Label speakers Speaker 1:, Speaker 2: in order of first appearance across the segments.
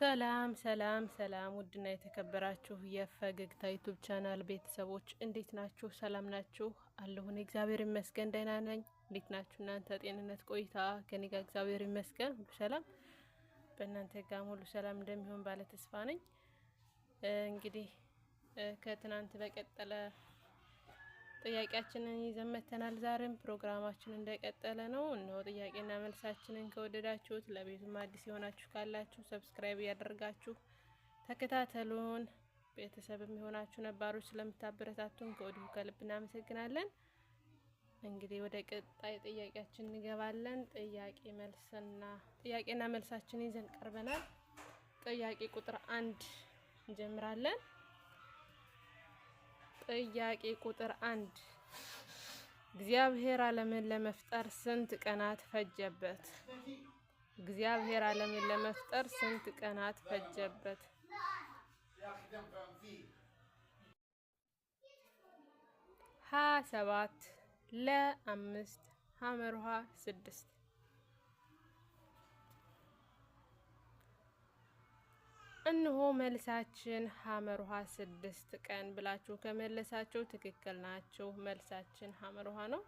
Speaker 1: ሰላም ሰላም ሰላም ውድና የተከበራችሁ የፈገግታ ዩቲዩብ ቻናል ቤተሰቦች እንዴት ናችሁ? ሰላም ናችሁ? አለሁ እኔ እግዚአብሔር ይመስገን ደህና ነኝ። እንዴት ናችሁ እናንተ? ጤንነት ቆይታ ከኔ ጋር እግዚአብሔር ይመስገን ሁሉ ሰላም፣ በእናንተ ጋር ሁሉ ሰላም እንደሚሆን ባለ ተስፋ ነኝ። እንግዲህ ከትናንት በቀጠለ ጥያቄያችንን ይዘን መተናል። ዛሬም ፕሮግራማችን እንደቀጠለ ነው። እነሆ ጥያቄና መልሳችንን ከወደዳችሁት ለቤቱም አዲስ የሆናችሁ ካላችሁ ሰብስክራይብ እያደረጋችሁ ተከታተሉን። ቤተሰብም የሆናችሁ ነባሮች ስለምታበረታቱን ከወዲሁ ከልብ እናመሰግናለን። እንግዲህ ወደ ቀጣይ ጥያቄያችን እንገባለን። ጥያቄና መልሳችንን ይዘን ቀርበናል። ጥያቄ ቁጥር 1 እንጀምራለን። ጥያቄ ቁጥር 1 እግዚአብሔር ዓለምን ለመፍጠር ስንት ቀናት ፈጀበት? እግዚአብሔር ዓለምን ለመፍጠር ስንት ቀናት ፈጀበት? ሀ 7 ለ 5 ሐመርሃ 6 እነሆ መልሳችን ሐመርሃ 6 ቀን ብላችሁ ከመለሳችሁ ትክክል ናችሁ። መልሳችን ሐመርሃ ነው።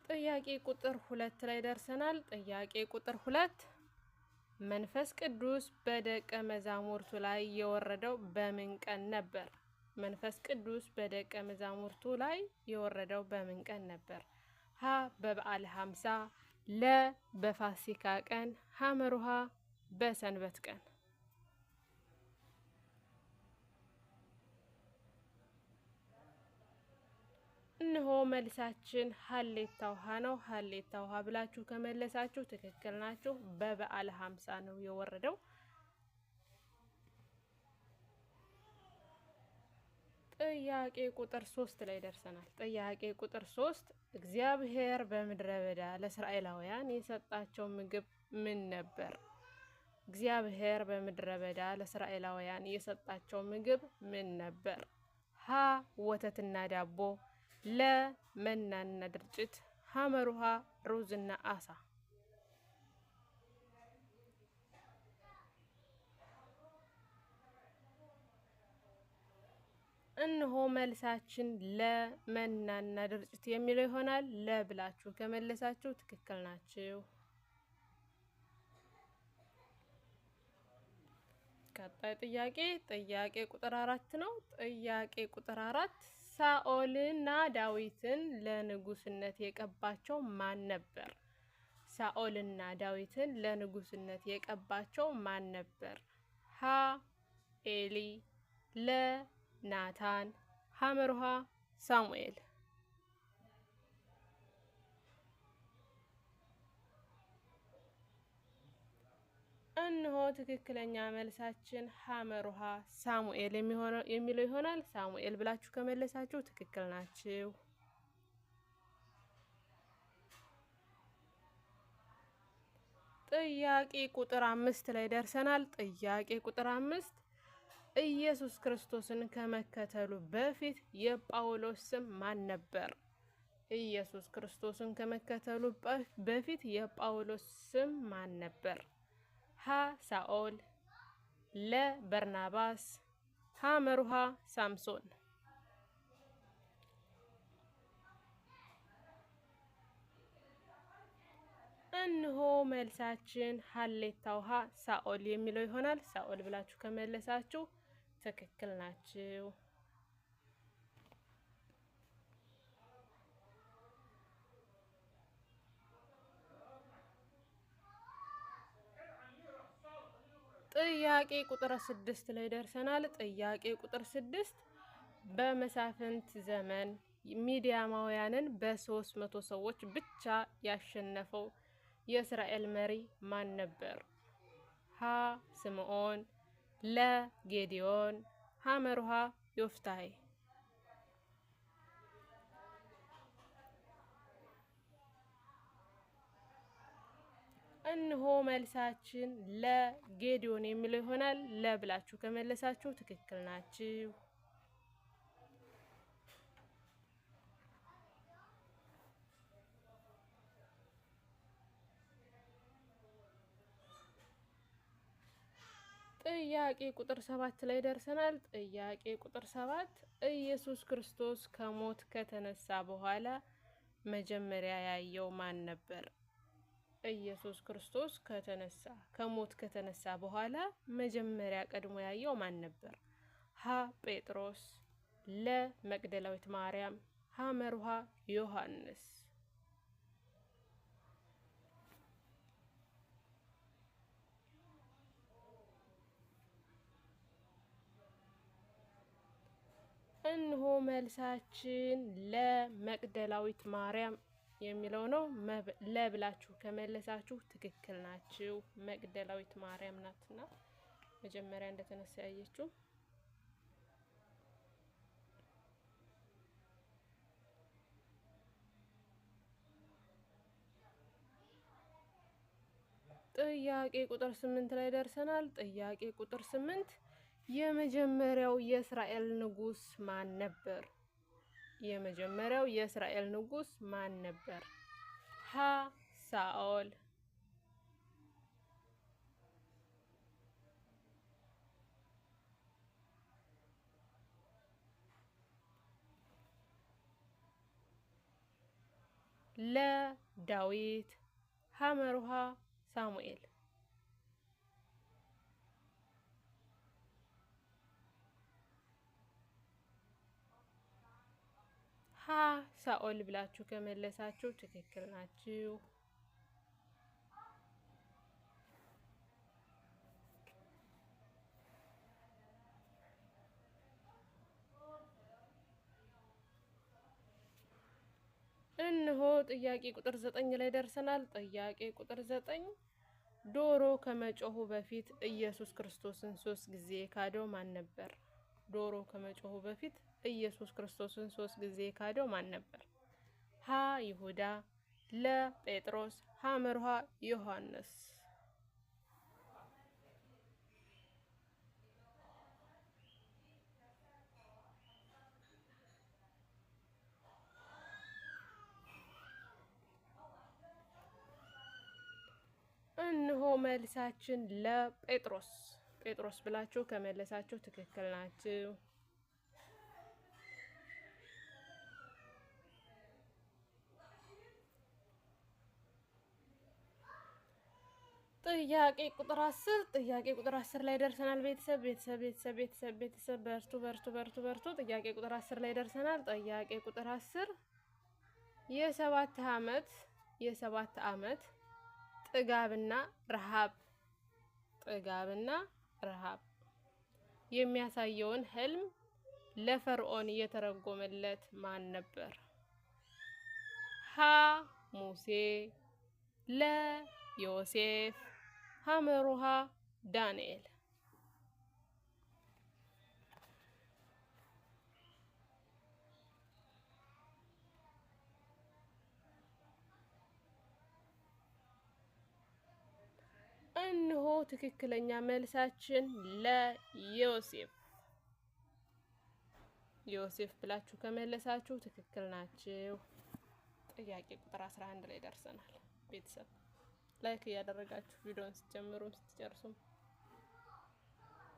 Speaker 1: ጥያቄ ቁጥር 2 ላይ ደርሰናል። ጥያቄ ቁጥር 2 መንፈስ ቅዱስ በደቀ መዛሙርቱ ላይ የወረደው በምን ቀን ነበር? መንፈስ ቅዱስ በደቀ መዛሙርቱ ላይ የወረደው በምን ቀን ነበር? ሀ በበዓለ ሀምሳ፣ ለ በፋሲካ ቀን፣ ሐመርሃ በሰንበት ቀን። እነሆ መልሳችን ሀሌታ ውሃ ነው። ሀሌታ ውሃ ብላችሁ ከመለሳችሁ ትክክል ናችሁ። በበዓለ ሀምሳ ነው የወረደው። ጥያቄ ቁጥር 3 ላይ ደርሰናል። ጥያቄ ቁጥር 3 እግዚአብሔር በምድረ በዳ ለእስራኤላውያን የሰጣቸው ምግብ ምን ነበር? እግዚአብሔር በምድረ በዳ ለእስራኤላውያን የሰጣቸው ምግብ ምን ነበር? ሀ ወተትና ዳቦ፣ ለ መናና ድርጭት፣ ሐመርሃ ሩዝና አሳ። እነሆ መልሳችን ለመናና ድርጭት የሚለው ይሆናል። ለ ብላችሁ ከመለሳችሁ ትክክል ናችሁ። ቀጣይ ጥያቄ ቁጥር 4 ነው። ጥያቄ ቁጥር 4 ሳኦልና ዳዊትን ለንጉስነት የቀባቸው ማን ነበር? ሳኦልና ዳዊትን ለንጉስነት የቀባቸው ማን ነበር? ሀ ኤሊ፣ ለ ናታን፣ ሐመርሃ ሳሙኤል። እነሆ ትክክለኛ መልሳችን ሐመርሃ ሳሙኤል የሚለው ይሆናል። ሳሙኤል ብላችሁ ከመለሳችሁ ትክክል ናችሁ። ጥያቄ ቁጥር 5 ላይ ደርሰናል። ጥያቄ ቁጥር 5 ኢየሱስ ክርስቶስን ከመከተሉ በፊት የጳውሎስ ስም ማን ነበር? ኢየሱስ ክርስቶስን ከመከተሉ በፊት የጳውሎስ ስም ማን ነበር? ሀ ሳኦል፣ ለ በርናባስ፣ ሐመርሃ ሳምሶን። እነሆ መልሳችን ሀሌታ ውሃ ሳኦል የሚለው ይሆናል። ሳኦል ብላችሁ ከመለሳችሁ ትክክል ናችሁ። ጥያቄ ቁጥር 6 ላይ ደርሰናል። ጥያቄ ቁጥር 6 በመሳፍንት ዘመን ሚዲያማውያንን በ300 ሰዎች ብቻ ያሸነፈው የእስራኤል መሪ ማን ነበር? ሀ ስምዖን፣ ለ ጌዲዮን፣ ሐመርሃ ዮፍታሔ። እነሆ መልሳችን ለጌዲዮን የሚለው ይሆናል። ለ ብላችሁ ከመለሳችሁ ትክክል ናችሁ። ጥያቄ ቁጥር 7 ላይ ደርሰናል። ጥያቄ ቁጥር 7 ኢየሱስ ክርስቶስ ከሞት ከተነሳ በኋላ መጀመሪያ ያየው ማን ነበር? ኢየሱስ ክርስቶስ ከሞት ከተነሳ በኋላ መጀመሪያ ቀድሞ ያየው ማን ነበር? ሀ ጴጥሮስ፣ ለ መቅደላዊት ማርያም፣ ሐ መርሃ ዮሐንስ። እንሆ መልሳችን ለመቅደላዊት ማርያም የሚለው ነው። ለብላችሁ ከመለሳችሁ ትክክል ናችሁ። መቅደላዊት ማርያም ናትና መጀመሪያ እንደተነሳ ያየችው። ጥያቄ ቁጥር 8 ላይ ደርሰናል። ጥያቄ ቁጥር 8 የመጀመሪያው የእስራኤል ንጉስ ማን ነበር? የመጀመሪያው የእስራኤል ንጉስ ማን ነበር? ሀ ሳኦል፣ ለ ዳዊት፣ ሐ መርሃ ሳሙኤል። ሀ ሳኦል ብላችሁ ከመለሳችሁ ትክክል ናችሁ። እንሆ ጥያቄ ቁጥር 9 ላይ ደርሰናል። ጥያቄ ቁጥር 9 ዶሮ ከመጮሁ በፊት ኢየሱስ ክርስቶስን 3 ጊዜ ካደው ማን ነበር? ዶሮ ከመጮሁ በፊት ኢየሱስ ክርስቶስን 3 ጊዜ ካደው ማን ነበር? ሀ ይሁዳ፣ ለ ጴጥሮስ፣ ሐ መርሃ ዮሐንስ። እንሆ መልሳችን ለጴጥሮስ። ጴጥሮስ ብላችሁ ከመለሳችሁ ትክክል ናችሁ። ጥያቄ ቁጥር 10 ላይ ደርሰናል። ቤተሰብ በርቱ። ጥያቄ ቁጥር 10 ላይ ደርሰናል። ጥያቄ ቁጥር 10 የሰባት ዓመት ጥጋብና ረሃብ የሚያሳየውን ህልም ለፈርዖን የተረጎመለት ማን ነበር? ሀ ሙሴ፣ ለ ዮሴፍ፣ ሐ መርሃ ዳንኤል። እንሆ ትክክለኛ መልሳችን ለዮሴፍ። ዮሴፍ ብላችሁ ከመለሳችሁ ትክክል ናችሁ። ጥያቄ ቁጥር 11 ላይ ደርሰናል። ቤተሰብ ላይክ እያደረጋችሁ ቪዲዮውን ስትጀምሩም ስትጨርሱም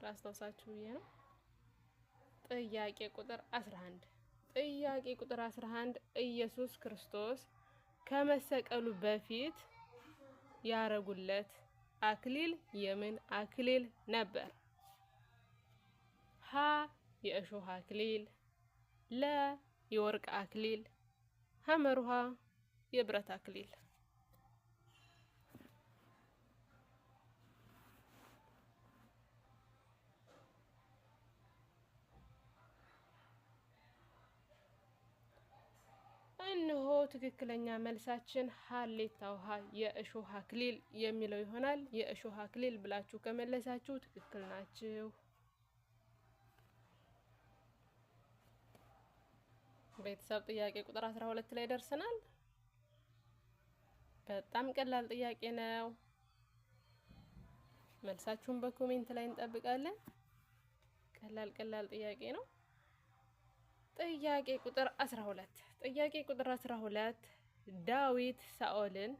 Speaker 1: ላስታውሳችሁ ብዬ ነው። ጥያቄ ቁጥር 11 ኢየሱስ ክርስቶስ ከመሰቀሉ በፊት ያረጉለት አክሊል የምን አክሊል ነበር? ሀ የእሾህ አክሊል፣ ለ የወርቅ አክሊል፣ ሐ መርሃ የብረት አክሊል። እንሆ ትክክለኛ መልሳችን ሀሌታ ውሃ የእሾህ አክሊል የሚለው ይሆናል። የእሾህ አክሊል ብላችሁ ከመለሳችሁ ትክክል ናችሁ። ቤተሰብ ጥያቄ ቁጥር 12 ላይ ደርሰናል። በጣም ቀላል ጥያቄ ነው። መልሳችሁን በኮሜንት ላይ እንጠብቃለን። ቀላል ጥያቄ ነው። ጥያቄ ቁጥር 12 ዳዊት ሳኦልን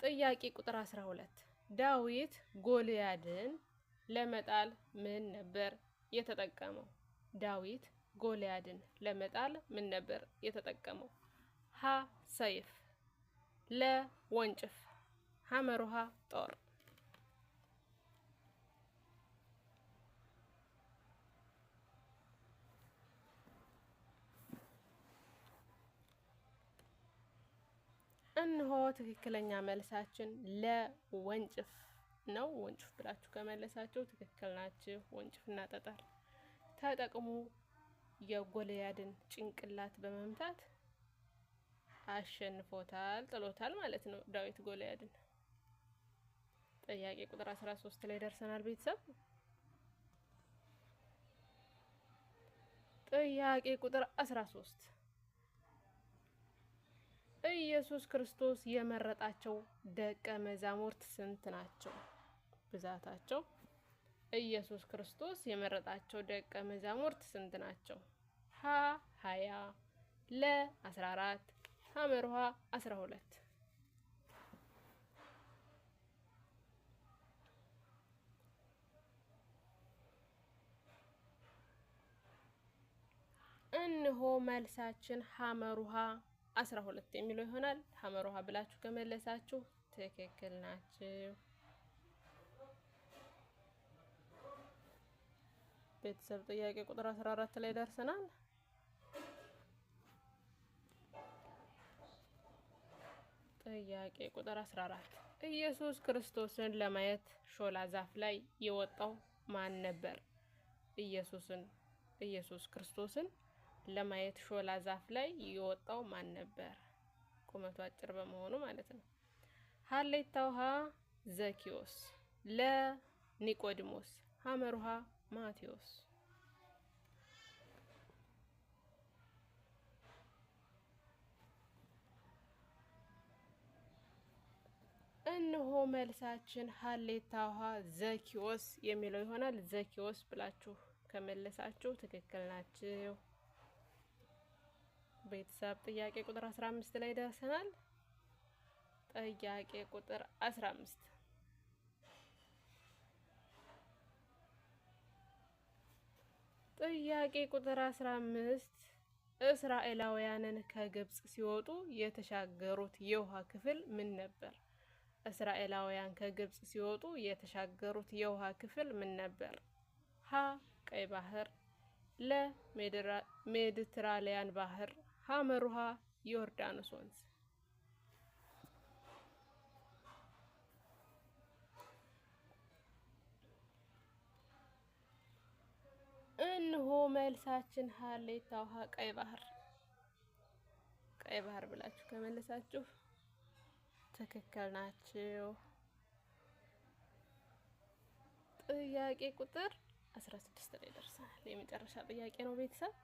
Speaker 1: ጥያቄ ቁጥር 12 ዳዊት ጎልያድን ለመጣል ምን ነበር የተጠቀመው? ዳዊት ጎልያድን ለመጣል ምን ነበር የተጠቀመው? ሀ ሰይፍ፣ ለ ወንጭፍ፣ ሐመሩሃ ጦር። እነሆ ትክክለኛ መልሳችን ለወንጭፍ ነው። ወንጭፍ ብላችሁ ከመለሳችሁ ትክክል ናችሁ። ወንጭፍና ጠጠር ተጠቅሞ የጎልያድን ጭንቅላት በመምታት አሸንፎታል፣ ጥሎታል ማለት ነው ዳዊት ጎልያድን። ጥያቄ ቁጥር 13 ላይ ደርሰናል ቤተሰብ። ጥያቄ ቁጥር 13 ኢየሱስ ክርስቶስ የመረጣቸው ደቀ መዛሙርት ስንት ናቸው? ብዛታቸው። ኢየሱስ ክርስቶስ የመረጣቸው ደቀ መዛሙርት ስንት ናቸው? ሀ 20፣ ለ 14፣ ሐመሩሃ 12። እነሆ መልሳችን ሐመሩሃ 12 የሚለው ይሆናል። ሐመሩሃ ብላችሁ ከመለሳችሁ ትክክል ናችሁ። ቤተሰብ ጥያቄ ቁጥር 14 ላይ ደርሰናል። ጥያቄ ቁጥር 14 ኢየሱስ ክርስቶስን ለማየት ሾላ ዛፍ ላይ የወጣው ማን ነበር? ኢየሱስ ክርስቶስን ለማየት ሾላ ዛፍ ላይ የወጣው ማን ነበር? ቁመቱ አጭር በመሆኑ ማለት ነው። ሀሌታ ውሃ ዘኪዮስ፣ ለ ኒቆዲሞስ፣ ሐመሩሃ ማቴዎስ። እነሆ መልሳችን ሀሌታ ውሃ ዘኪዮስ የሚለው ይሆናል። ዘኪዮስ ብላችሁ ከመለሳችሁ ትክክል ናችሁ። ቤተሰብ ጥያቄ ቁጥር 15 ላይ ደርሰናል። ጥያቄ ቁጥር 15 ጥያቄ ቁጥር 15 እስራኤላውያንን ከግብጽ ሲወጡ የተሻገሩት የውሃ ክፍል ምን ነበር? እስራኤላውያን ከግብጽ ሲወጡ የተሻገሩት የውሃ ክፍል ምን ነበር? ሀ ቀይ ባህር፣ ለ ሜዲትራሊያን ባህር፣ ሐመሩሃ ዮርዳኖስ ወንዝ። እነሆ መልሳችን ሀሌታ ውሃ ቀይ ባህር። ቀይ ባህር ብላችሁ ከመለሳችሁ ትክክል ናችሁ። ጥያቄ ቁጥር 16 ላይ ደርሰናል። የመጨረሻ ጥያቄ ነው ቤተሰብ።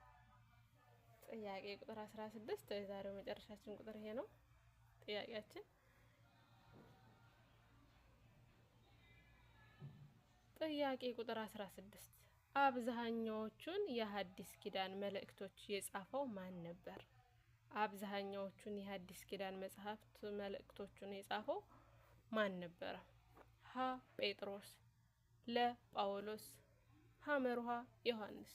Speaker 1: ጥያቄ ቁጥር 16 የዛሬው መጨረሻችን ቁጥር ይሄ ነው። ጥያቄያችን ጥያቄ ቁጥር 16 አብዛኛዎቹን የሐዲስ ኪዳን መልእክቶች የጻፈው ማን ነበር? አብዛኛዎቹን የሐዲስ ኪዳን መጽሐፍት መልእክቶቹን የጻፈው ማን ነበር? ሀ ጴጥሮስ፣ ለ ጳውሎስ፣ ሐመሩሃ ዮሐንስ።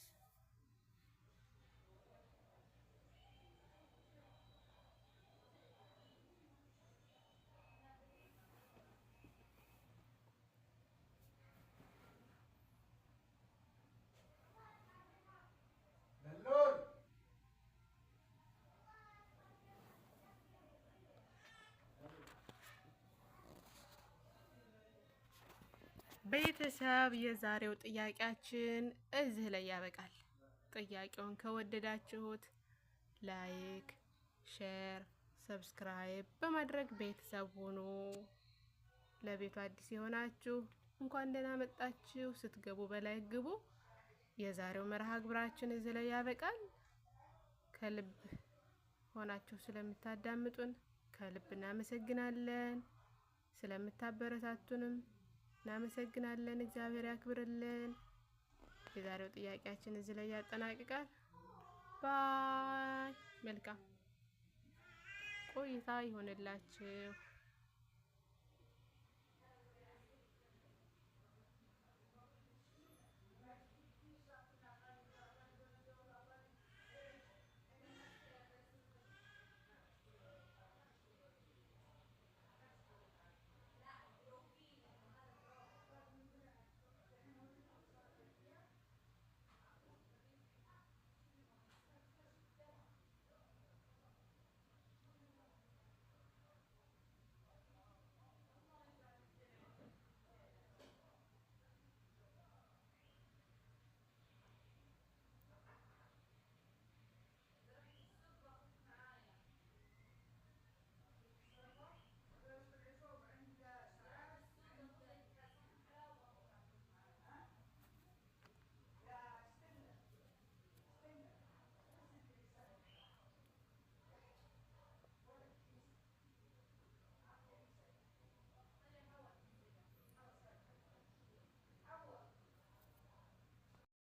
Speaker 1: ቤተሰብ የዛሬው ጥያቄያችን እዚህ ላይ ያበቃል። ጥያቄውን ከወደዳችሁት ላይክ፣ ሼር፣ ሰብስክራይብ በማድረግ ቤተሰብ ሁኑ። ለቤቱ አዲስ የሆናችሁ እንኳን ደህና መጣችሁ። ስትገቡ በላይ ግቡ። የዛሬው መርሃ ግብራችን እዚህ ላይ ያበቃል። ከልብ ሆናችሁ ስለምታዳምጡን ከልብ እናመሰግናለን። ስለምታበረታቱንም እናመሰግናለን። እግዚአብሔር ያክብርልን። የዛሬው ጥያቄያችን እዚህ ላይ ያጠናቅቃል። ባይ። መልካም ቆይታ ይሆንላችሁ።